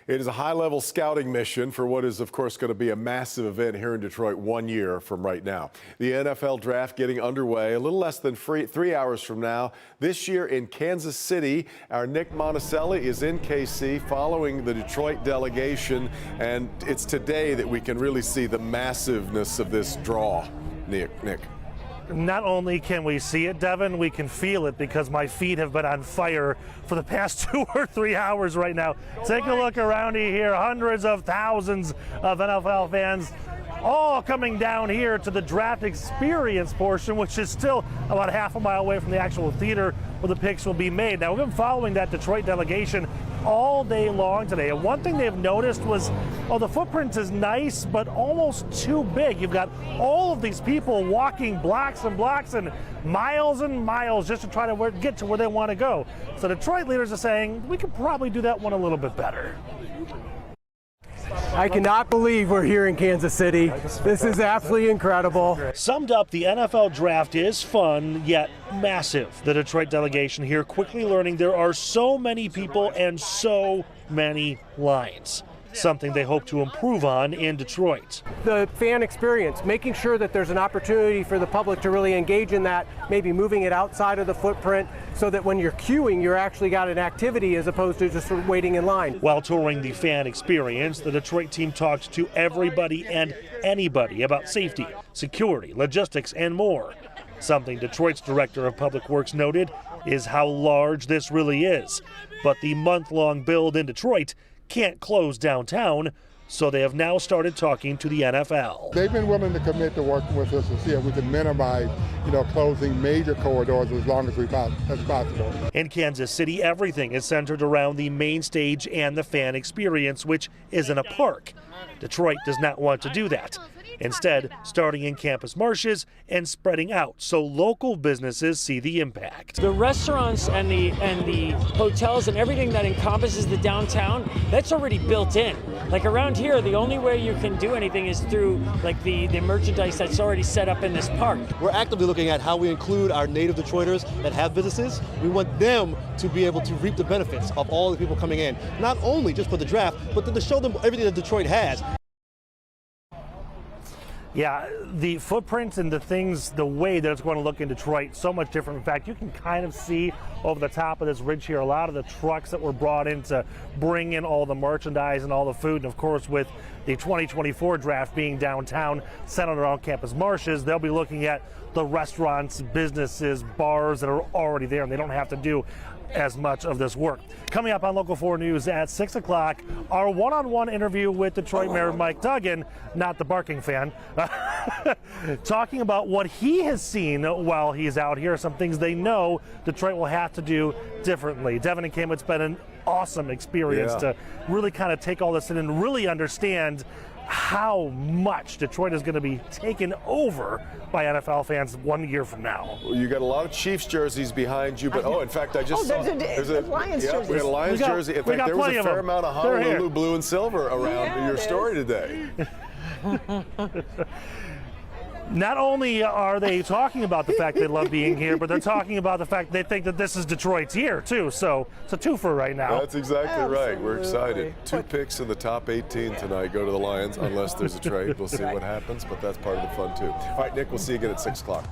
It is a high-level scouting mission for what is, of course, going to be a massive event here in Detroit 1 year from right now. The NFL draft getting underway a little less than 3 hours from now. This year in Kansas City, our Nick Monticelli is in KC following the Detroit delegation, and it's today that we can really see the massiveness of this draw. Nick. Not only can we see it, Devin, we can feel it because my feet have been on fire for the past 2 or 3 hours right now. Take a look around here. Hundreds of thousands of NFL fans all coming down here to the draft experience portion, which is still about half a mile away from the actual theater where the picks will be made. Now, we've been following that Detroit delegation all day long today, and one thing they've noticed was, the footprint is nice, but almost too big. You've got all of these people walking blocks and blocks and miles just to try to get to where they want to go. So Detroit leaders are saying, we could probably do that one a little bit better. I cannot believe we're here in Kansas City. This is absolutely incredible. Summed up, the NFL draft is fun, yet massive. The Detroit delegation here quickly learning there are so many people and so many lines. Something they hope to improve on in Detroit. The fan experience, making sure that there's an opportunity for the public to really engage in that, maybe moving it outside of the footprint so that when you're queuing, you're actually got an activity as opposed to just sort of waiting in line. While touring the fan experience, the Detroit team talked to everybody and anybody about safety, security, logistics, and more. Something Detroit's Director of Public Works noted is how large this really is. But the month-long build in Detroit can't close downtown, so they have now started talking to the NFL. They've been willing to commit to working with us to see if we can minimize, closing major corridors as long as possible. In Kansas City, everything is centered around the main stage and the fan experience, which is in a park. Detroit does not want to do that. Instead, starting in campus marshes and spreading out so local businesses see the impact. The restaurants and the hotels and everything that encompasses the downtown, that's already built in. Like around here, the only way you can do anything is through like the merchandise that's already set up in this park. We're actively looking at how we include our native Detroiters that have businesses. We want them to be able to reap the benefits of all the people coming in, not only just for the draft, but to show them everything that Detroit has. Yeah, the footprint and the way that it's going to look in Detroit, so much different. In fact, you can kind of see over the top of this ridge here a lot of the trucks that were brought in to bring in all the merchandise and all the food. And of course, with the 2024 draft being downtown, centered around campus marshes, they'll be looking at the restaurants, businesses, bars that are already there, and they don't have to do as much of this work. Coming up on Local 4 News at 6 o'clock, our one-on-one interview with Detroit Mayor Mike Duggan, not the barking fan, talking about what he has seen while he's out here, some things they know Detroit will have to do differently. Devin and Kim, it's been an awesome experience to really kind of take all this in and really understand how much Detroit is going to be taken over by NFL fans 1 year from now. Well, you got a lot of Chiefs jerseys behind you, but in fact, I just saw there's a Lions jersey. We got a Lions jersey. In fact, there was a fair amount of Honolulu blue and silver around your story today. Not only are they talking about the fact they love being here, but they're talking about the fact they think that this is Detroit's year, too. So it's a twofer right now. That's exactly right. We're excited. 2 picks in the top 18 tonight go to the Lions, unless there's a trade. We'll see what happens, but that's part of the fun, too. All right, Nick, we'll see you again at 6 o'clock.